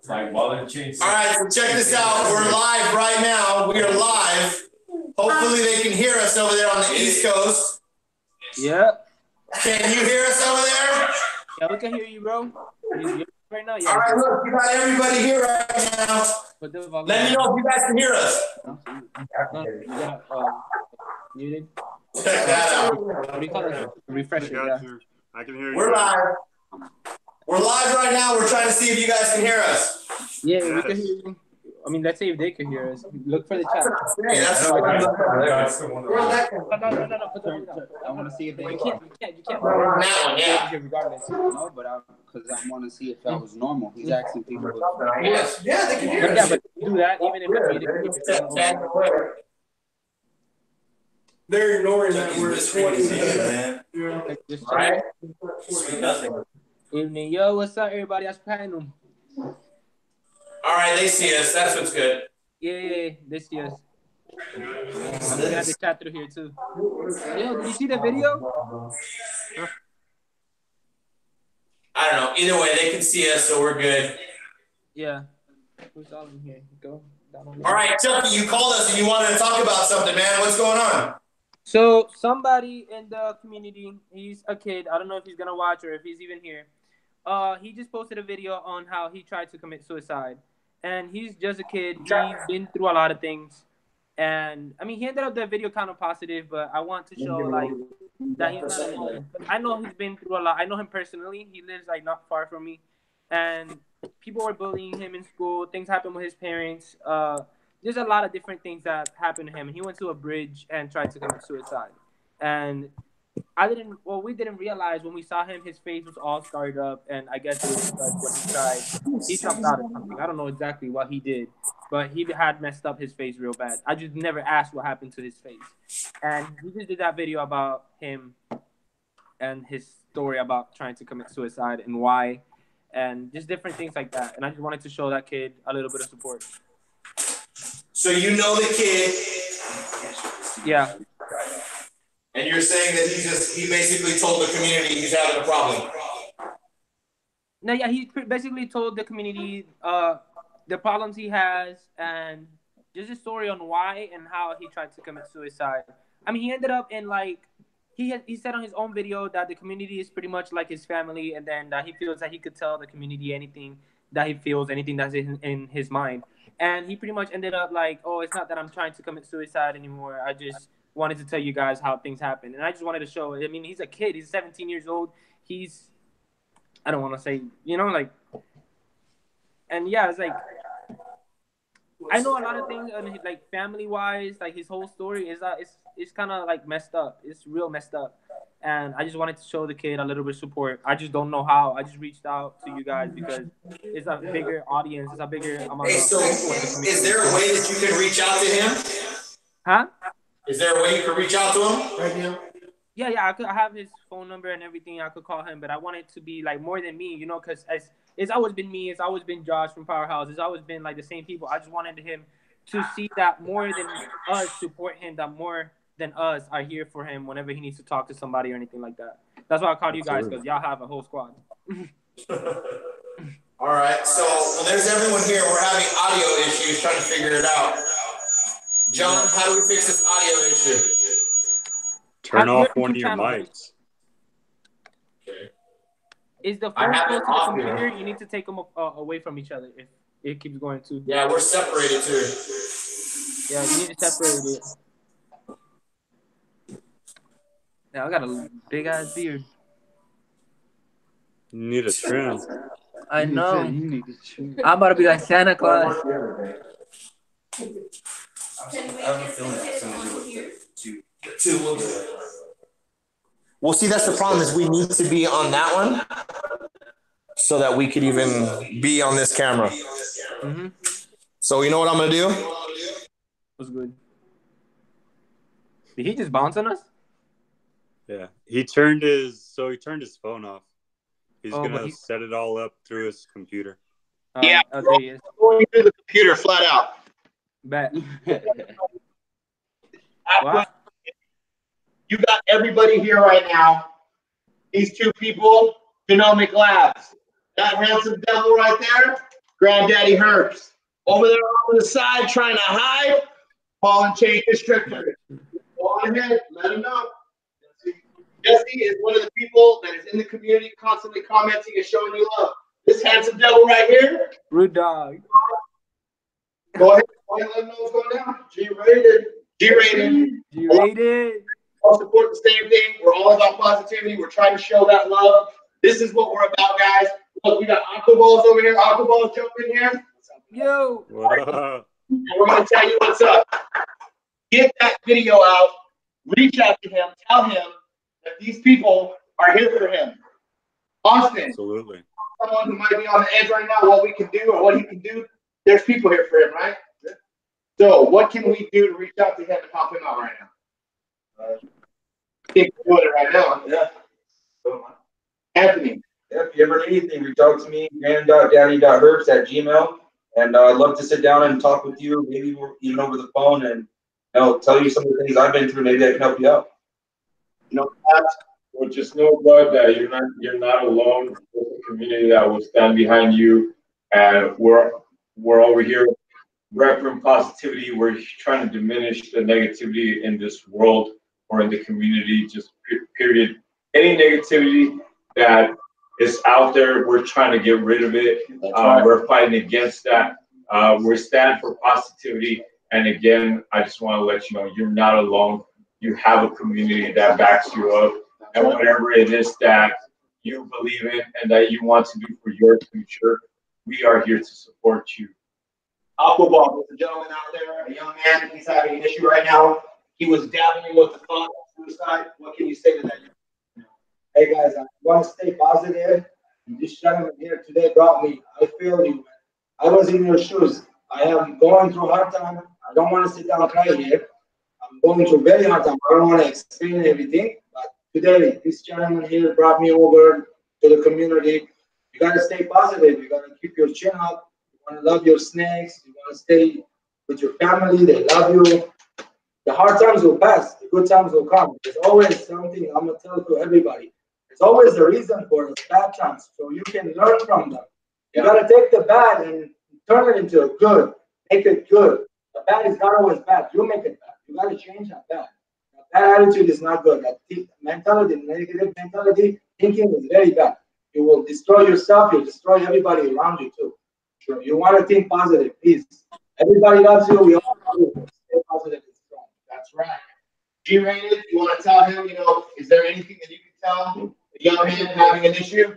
Like wallet chase. All right, so check this out. We're live right now. We are live. Hopefully they can hear us over there on the East Coast. Yeah. Can you hear us over there? Yeah, we can hear you, bro. You right now? Yeah. All right, look, we got everybody here right now. Let me know if you guys can hear us. Muted. Check that out. What do you call it? Refresh it. Yeah. I can hear you. We're live. We're live right now. We're trying to see if you guys can hear us. Yeah, we can hear you. I mean, let's see if they can hear us. Look for the chat. Hey, that's what I'm I want to see if they. You can't. that one, yeah. Regardless. No, but because I want to see if that was normal. He's asking people. Yeah, they can hear us. Yeah, but do that even if it's They're ignoring that we're 20. just Right. Evening, yo, what's up, everybody? That's Platinum. All right, they see us. That's what's good. Yeah, they see us. I'm gonna have to chat through here too. Yo, did you see the video? I don't know. Either way, they can see us, so we're good. Yeah. Who's all in here? Go down on All right, Chucky, you called us and you wanted to talk about something, man. What's going on? So somebody in the community, he's a kid. I don't know if he's gonna watch or if he's even here. He just posted a video on how he tried to commit suicide, and he's just a kid. He's been through a lot of things, and I mean, he ended up the video kind of positive, but I want to show like that he's not alone. I know he's been through a lot. I know him personally. He lives like not far from me, and people were bullying him in school. Things happened with his parents. There's a lot of different things that happened to him. He went to a bridge and tried to commit suicide. And we didn't realize when we saw him, his face was all scarred up. And I guess it was like when he jumped out or something. I don't know exactly what he did, but he had messed up his face real bad. I just never asked what happened to his face. And he just did that video about him and his story about trying to commit suicide and why, and just different things like that. And I just wanted to show that kid a little bit of support. So you know the kid. Yeah. And you're saying that he basically told the community he's having a problem. No, yeah, he basically told the community the problems he has and just a story on why and how he tried to commit suicide. I mean, he ended up in like he said on his own video that the community is pretty much like his family, and then he feels that he could tell the community anything that he feels, anything that's in his mind. And he pretty much ended up like, oh, it's not that I'm trying to commit suicide anymore. I just wanted to tell you guys how things happen. And I just wanted to show, I mean, he's a kid. He's 17 years old. I don't want to say, like, and yeah, it's like, I know a lot of things, like family-wise, like his whole story is it's kind of like messed up. It's real messed up. And I just wanted to show the kid a little bit of support. I just don't know how. I just reached out to you guys because it's a bigger audience. It's a bigger amount of so is there a way that you can reach out to him? Huh? Is there a way you can reach out to him right now? Yeah, I have his phone number and everything. I could call him, but I want it to be like more than me, because it's always been me. It's always been Josh from Powerhouse. It's always been like the same people. I just wanted him to see that more than us support him, that more than us are here for him whenever he needs to talk to somebody or anything like that. That's why I called you guys, because y'all have a whole squad. All right, so there's everyone here. We're having audio issues, trying to figure it out. John, how do we fix this audio issue? Turn off one of your mics. Okay. Is the phone close to the computer? You need to take them away from each other if it keeps going too. Yeah, we're separated too. Yeah, you need to separate it. Yeah, I got a big ass beard. You need a trim. I know. I'm about to be like Santa Claus. Well, see, that's the problem is we need to be on that one so that we could even be on this camera. Mm-hmm. So you know what I'm going to do? What's good? Did he just bounce on us? Yeah, he turned his phone off. He's gonna set it all up through his computer. Yeah, there he is. Going through the computer flat out. Bet. Wow. You got everybody here right now. These two people, Genomic Labs. That handsome devil right there, Granddaddy Herbs. Over there on the side trying to hide, ball and chain constrictor. Go on ahead, let him know. Jesse is one of the people that is in the community constantly commenting and showing you love. This handsome devil right here. Rude dog. Go ahead, let him know what's going down. G-rated. G-rated. G-rated. All support the same thing. We're all about positivity. We're trying to show that love. This is what we're about, guys. Look, we got Aqua Balls over here. Aqua Balls, jump in here. Yo. And we're going to tell you what's up. Get that video out. Reach out to him. Tell him that these people are here for him. Austin. Absolutely. Someone who might be on the edge right now, what we can do or what he can do. There's people here for him, right? So what can we do to reach out to him and help him out right now? I think we're doing it right now. Yeah. Anthony. Yeah, if you ever need anything, reach out to me, grand.daddy.herbs@gmail. And I'd love to sit down and talk with you, maybe even over the phone, and tell you some of the things I've been through. Maybe I can help you out. Well, just know, bud, that you're not alone. There's a community that will stand behind you, and we're over here repping positivity. We're trying to diminish the negativity in this world or in the community. Just period. Any negativity that is out there, we're trying to get rid of it. Right. We're fighting against that. We're standing for positivity. And again, I just want to let you know, you're not alone. You have a community that backs you up. And whatever it is that you believe in and that you want to do for your future, we are here to support you. Aquaball, there's a gentleman out there, a young man. He's having an issue right now. He was dabbling with the thought of suicide. What can you say to that? Hey guys, I want to stay positive. This gentleman here today brought me. I feel you, man. I was in your shoes. I am going through a hard time. I don't want to sit down and cry here. I'm going through a very hard time. I don't want to explain everything. But today, this gentleman here brought me over to the community. You got to stay positive. You got to keep your chin up. You want to love your snakes. You want to stay with your family. They love you. The hard times will pass. The good times will come. There's always something I'm going to tell to everybody. There's always a reason for the bad times, so you can learn from them. You got to take the bad and turn it into a good. Make it good. The bad is not always bad. You make it bad. You got to change that bad. That attitude is not good. That mentality, negative mentality, thinking is very bad. You will destroy yourself. You'll destroy everybody around you too. So you want to think positive, please. Everybody loves you. We all love you. Stay positive and strong. That's right. G-rated, you want to tell him, is there anything that you can tell a young man having an issue?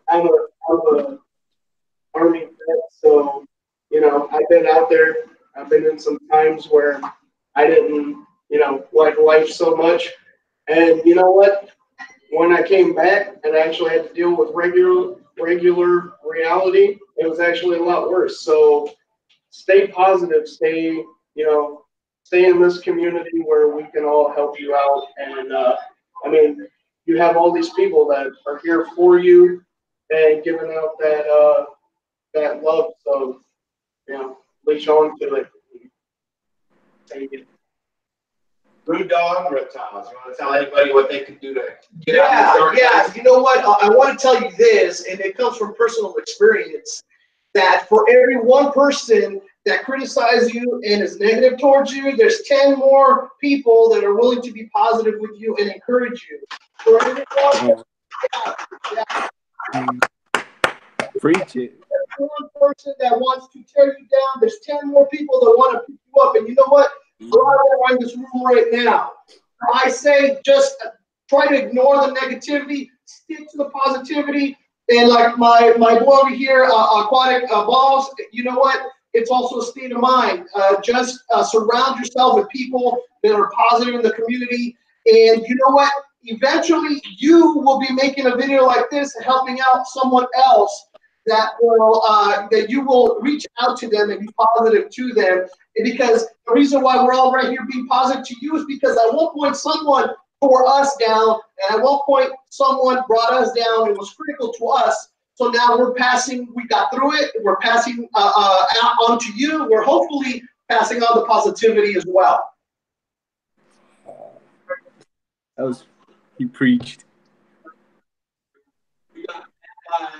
I'm a Army vet, so, I've been out there. I've been in some times where I didn't, like life so much. And you know what? When I came back and I actually had to deal with regular reality, it was actually a lot worse. So stay positive, stay in this community where we can all help you out. And you have all these people that are here for you and giving out that love. So, leash on to it. Thank you. Rudedoggreptiles. You want to tell anybody what they can do to get out? Yeah. You know what? I want to tell you this, and it comes from personal experience, that for every one person that criticizes you and is negative towards you, there's 10 more people that are willing to be positive with you and encourage you. For every Preach it. one person that wants to tear you down, there's 10 more people that want to pick you up. And you know what? A lot of them are in this room right now. I say just try to ignore the negativity, stick to the positivity. And like my boy over here, Aquatic Balls, you know what? It's also a state of mind. Just surround yourself with people that are positive in the community. And you know what? Eventually, you will be making a video like this and helping out someone else that you will reach out to them and be positive to them. And because the reason why we're all right here being positive to you is because at one point someone tore us down, and at one point someone brought us down. It was critical to us. So now we got through it. We're passing out on to you. We're hopefully passing on the positivity as well. He preached. We got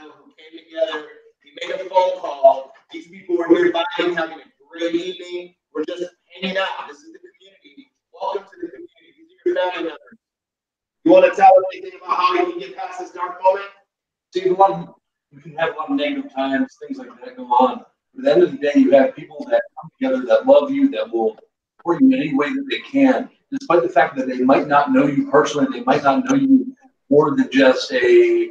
who came together. He made a phone call. These people were here buying, having a great evening. We're just hanging out. This is the community. Welcome to the community. These are your family members. You want to tell us anything about how you can get past this dark moment? See, you can have a lot of negative times, things like that go on. But at the end of the day, you have people that come together that love you, that will support you in any way that they can, despite the fact that they might not know you personally, they might not know you more than just a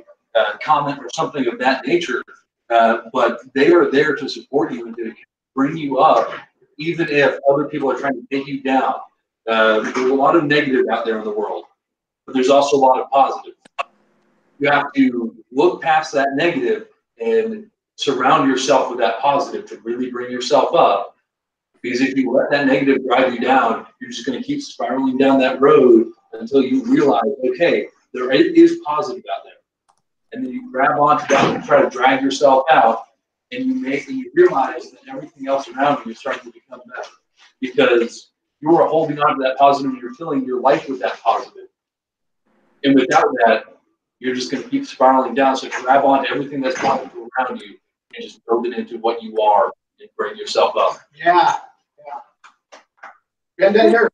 comment or something of that nature. But they are there to support you and to bring you up, even if other people are trying to take you down. There's a lot of negative out there in the world, but there's also a lot of positive. You have to look past that negative and surround yourself with that positive to really bring yourself up. Because if you let that negative drive you down, you're just going to keep spiraling down that road until you realize, okay, there is positive out there. And then you grab onto that and try to drag yourself out, and you realize that everything else around you is starting to become better. Because you are holding on to that positive and you're filling your life with that positive. And without that, you're just going to keep spiraling down. So grab onto everything that's positive around you and just build it into what you are and bring yourself up. Yeah. And then here.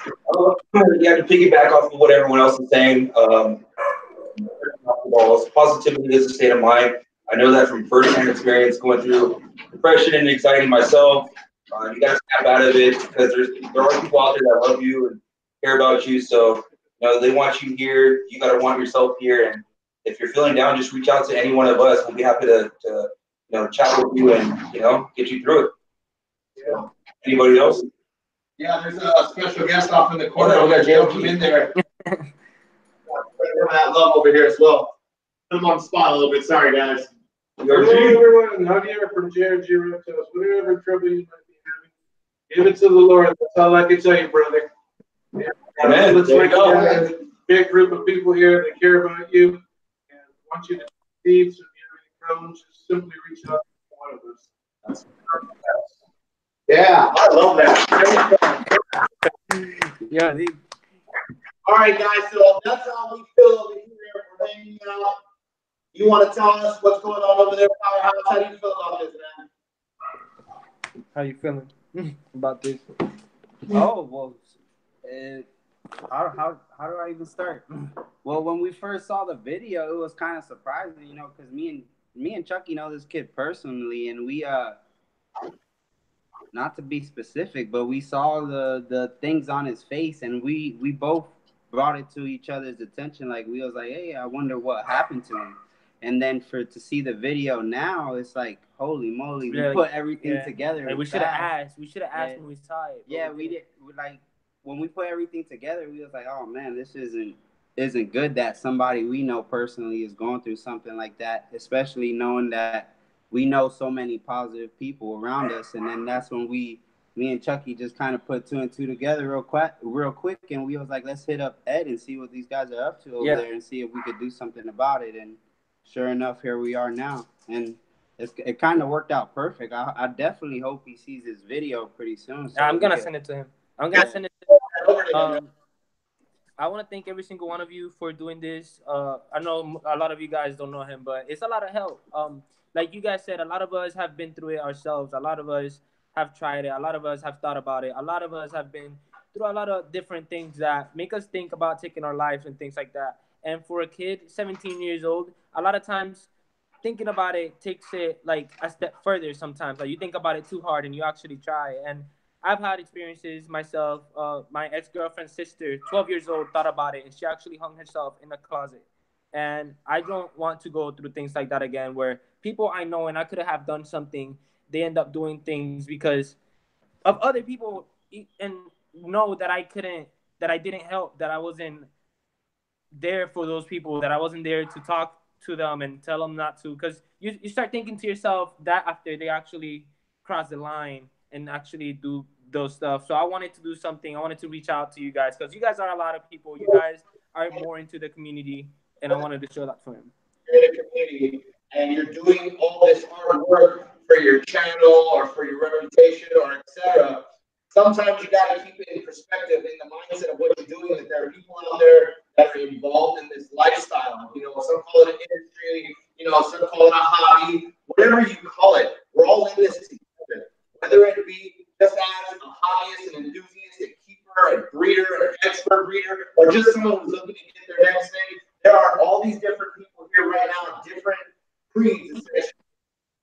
You have to piggyback off of what everyone else is saying. Positivity is a state of mind. I know that from first-hand experience going through depression and anxiety myself. You got to snap out of it because there are people out there that love you and care about you. So, they want you here. You got to want yourself here. And if you're feeling down, just reach out to any one of us. We'll be happy to chat with you and, get you through it. Yeah. Anybody else? Yeah, there's a special guest off in the corner. Oh, We got Joe come in there. That love over here as well. Put him on the spot a little bit. Sorry, guys. Hello, everyone. Javier from ZTK Reptiles. Whatever trouble you might be having, give it to the Lord. That's all I can tell you, brother. Yeah. Amen. Looks like you have a big group of people here that care about you and want you to succeed. So if you have any problems, just simply reach out to one of us. That's Yeah, I love that. Yeah. All right, guys. So that's how we feel over here. We're hanging out. You want to tell us what's going on over there, Powerhouse? How do you feel about this, man? How you feeling about this? Oh, well, how do I even start? Well, when we first saw the video, it was kind of surprising, because me and Chucky know this kid personally, and we not to be specific, but we saw the things on his face, and we both brought it to each other's attention. Like, we was like, hey, I wonder what happened to him. And then to see the video now, it's like, holy moly, we put everything together. Like, we should have asked. We should have asked when we saw it. Yeah, we did. Like, when we put everything together, we was like, oh man, this isn't good that somebody we know personally is going through something like that, especially knowing that we know so many positive people around us. And then that's when me and Chucky just kind of put 2 and 2 together real quick, and we was like, let's hit up Ed and see what these guys are up to over there and see if we could do something about it. And sure enough, here we are now. And it kind of worked out perfect. I definitely hope he sees this video pretty soon. So I'm going to send it to him. I want to thank every single one of you for doing this. I know a lot of you guys don't know him, but it's a lot of help. Like you guys said, a lot of us have been through it ourselves. A lot of us have tried it. A lot of us have thought about it. A lot of us have been through a lot of different things that make us think about taking our lives and things like that. And for a kid, 17 years old, a lot of times thinking about it takes it like a step further sometimes. Like, you think about it too hard and you actually try. And I've had experiences myself. My ex-girlfriend's sister, 12 years old, thought about it, and she actually hung herself in the closet. And I don't want to go through things like that again, where people I know and I could have done something, they end up doing things because of other people and know that I didn't help, that I wasn't there for those people, that I wasn't there to talk to them and tell them not to. Because you start thinking to yourself that after they actually cross the line and actually do those stuff. So I wanted to do something. I wanted to reach out to you guys because you guys are a lot of people. You guys are more into the community, and I wanted to show that to him. You're in the community, and you're doing all this hard work for your channel or for your reputation or etc. Sometimes you got to keep it in perspective in the mindset of what you're doing. That there are people out there that are involved in this lifestyle. Some call it an industry. some call it a hobby, whatever you call it. We're all in this together. Whether it be just as a hobbyist, an enthusiast, a keeper, a breeder, an expert breeder, or just someone who's looking to get their next thing, there are all these different people here right now, different breeds, especially.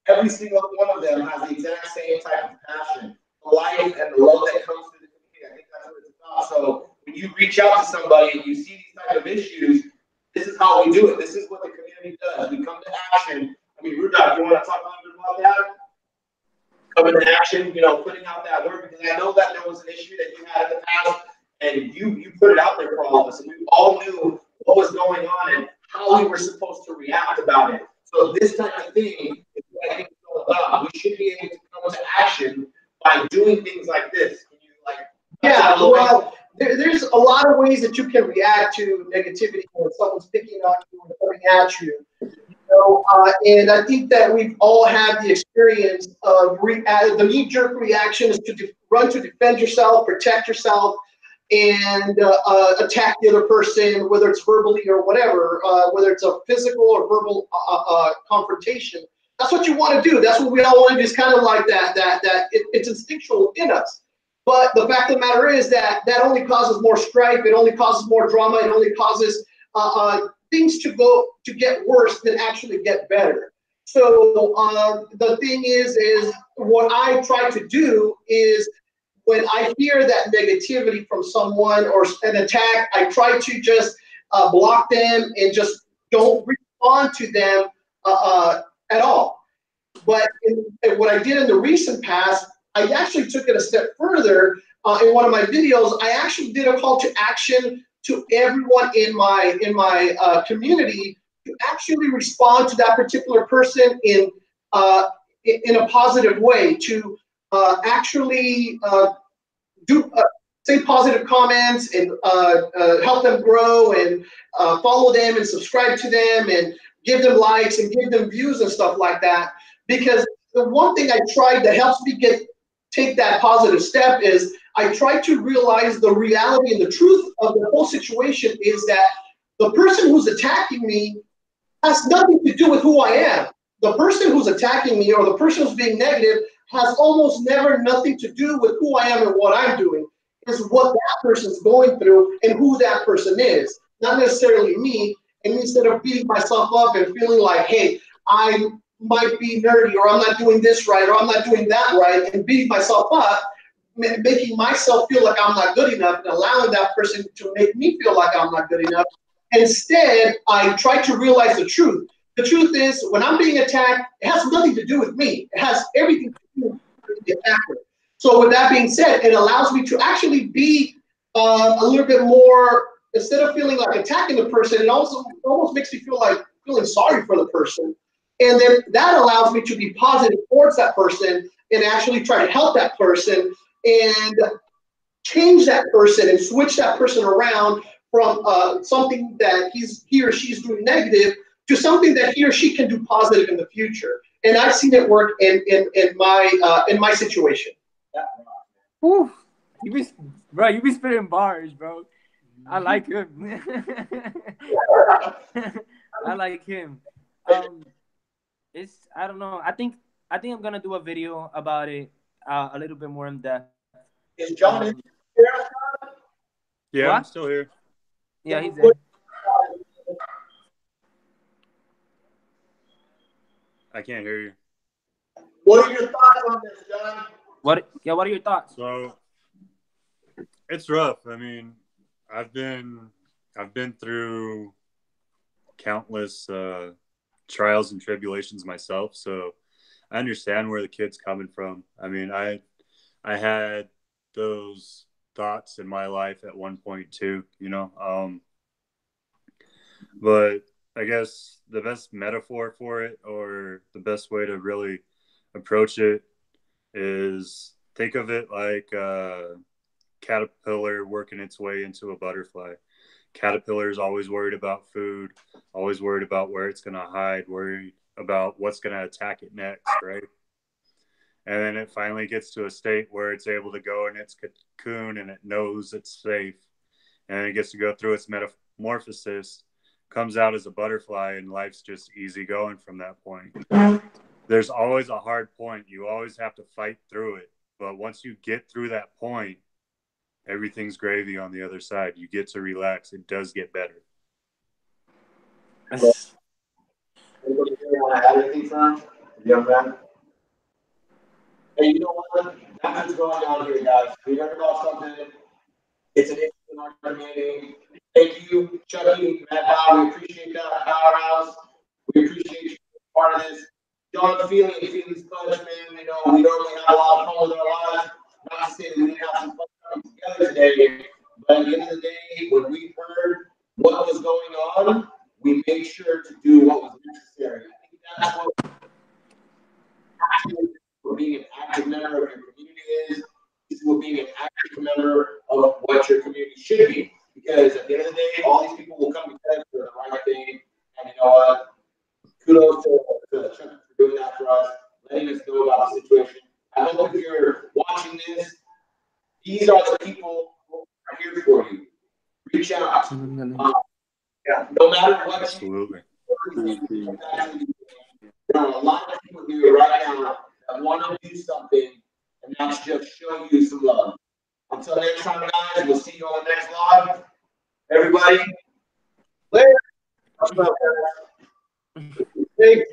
Every single one of them has the exact same type of passion, the life and the love that comes through the community. I think that's what it's about. So when you reach out to somebody and you see these type of issues, this is how we do it. This is what the community does. We come to action. I mean, Rudolph, you want to talk a little bit about that? Coming to action, putting out that word, because I know that there was an issue that you had in the past, and you put it out there for all of us, and we all knew what was going on and how we were supposed to react about it. So this type of thing is what I think it's all about. We should be able to come to action by doing things like this. Can you Yeah, well, there's a lot of ways that you can react to negativity when someone's picking on you and coming at you. And I think that we've all had the experience of the knee-jerk reaction is to run to defend yourself, protect yourself, and attack the other person, whether it's verbally or whatever, whether it's a physical or verbal confrontation. That's what you want to do. That's what we all want to do. It's kind of like it's instinctual in us. But the fact of the matter is that only causes more strife. It only causes more drama. It only causes things to get worse than actually get better. So the thing is what I try to do is, when I hear that negativity from someone or an attack, I try to just block them and just don't respond to them at all. But what I did in the recent past, I actually took it a step further. In one of my videos, I actually did a call to action to everyone in my community to actually respond to that particular person in a positive way, to actually say positive comments and help them grow and follow them and subscribe to them and give them likes and give them views and stuff like that. Because the one thing I tried that helps me take that positive step is I try to realize the reality and the truth of the whole situation is that the person who's attacking me has nothing to do with who I am. The person who's attacking me or the person who's being negative has almost never nothing to do with who I am and what I'm doing. It's what that person's going through and who that person is, not necessarily me. And instead of beating myself up and feeling like, hey, I might be nerdy, or I'm not doing this right, or I'm not doing that right, and beating myself up, making myself feel like I'm not good enough and allowing that person to make me feel like I'm not good enough. Instead, I try to realize the truth. The truth is, when I'm being attacked, it has nothing to do with me. It has everything to do with the attacker. So with that being said, it allows me to actually be a little bit more, instead of feeling like attacking the person, it almost makes me feel like feeling sorry for the person. And then that allows me to be positive towards that person and actually try to help that person and change that person and switch that person around from something that he or she's doing negative to something that he or she can do positive in the future. And I've seen it work in my situation. Whew. You be spitting bars, bro. I like him. I like him. I don't know. I think I'm gonna do a video about it a little bit more in depth. Is John in here? Yeah, what? I'm still here. Yeah, he's there. I can't hear you. What are your thoughts on this, John? What are your thoughts? So it's rough. I mean, I've been through countless trials and tribulations myself, so I understand where the kid's coming from. I mean, I had those thoughts in my life at one point too, but I guess the best metaphor for it, or the best way to really approach it, is think of it like a caterpillar working its way into a butterfly. Caterpillar is always worried about food, always worried about where it's going to hide, worried about what's going to attack it next, right? And then it finally gets to a state where it's able to go in its cocoon and it knows it's safe. And it gets to go through its metamorphosis, comes out as a butterfly, and life's just easy going from that point. There's always a hard point. You always have to fight through it. But once you get through that point, everything's gravy on the other side. You get to relax. It does get better. Anybody want to add anything from young man? Hey, you know what? That's what's going on here, guys. We learned about something. It's an issue in our community. Thank you, Chucky, Matt Bob. We appreciate that powerhouse. We appreciate you being part of this. Jon Fealy and Fealy's Clutch, man. You know, we normally have a lot of fun with our lives. Not to say that we didn't have some fun coming together today, but at the end of the day, when we heard what was going on, we made sure to do what was necessary. I think that's what being an active member of your community is. This is what being an active member of what your community should be. Because at the end of the day, all these people will come together for the right thing. And you know what? Kudos to Chuck for doing that for us, letting us know about the situation. I hope if you're watching this, these are the people who are here for you. Reach out. No matter what. Absolutely. There are a lot of people here right now that want to do something, and that's just show you some love. Until next time, guys, we'll see you on the next live. Everybody, later. Thanks.